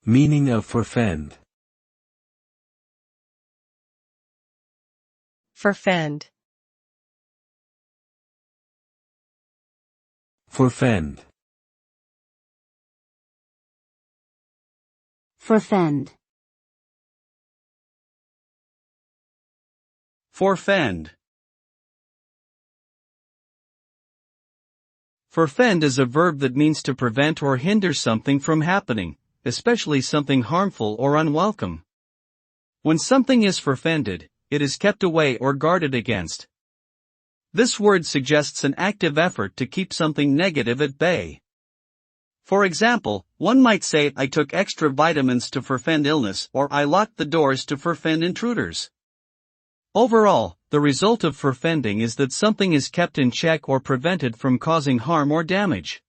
Meaning of forfend. Forfend. Forfend. Forfend. Forfend. Forfend is a verb that means to prevent or hinder something from happening, especially something harmful or unwelcome. When something is forfended, it is kept away or guarded against. This word suggests an active effort to keep something negative at bay. For example, one might say, I took extra vitamins to forfend illness, or I locked the doors to forfend intruders. Overall, the result of forfending is that something is kept in check or prevented from causing harm or damage.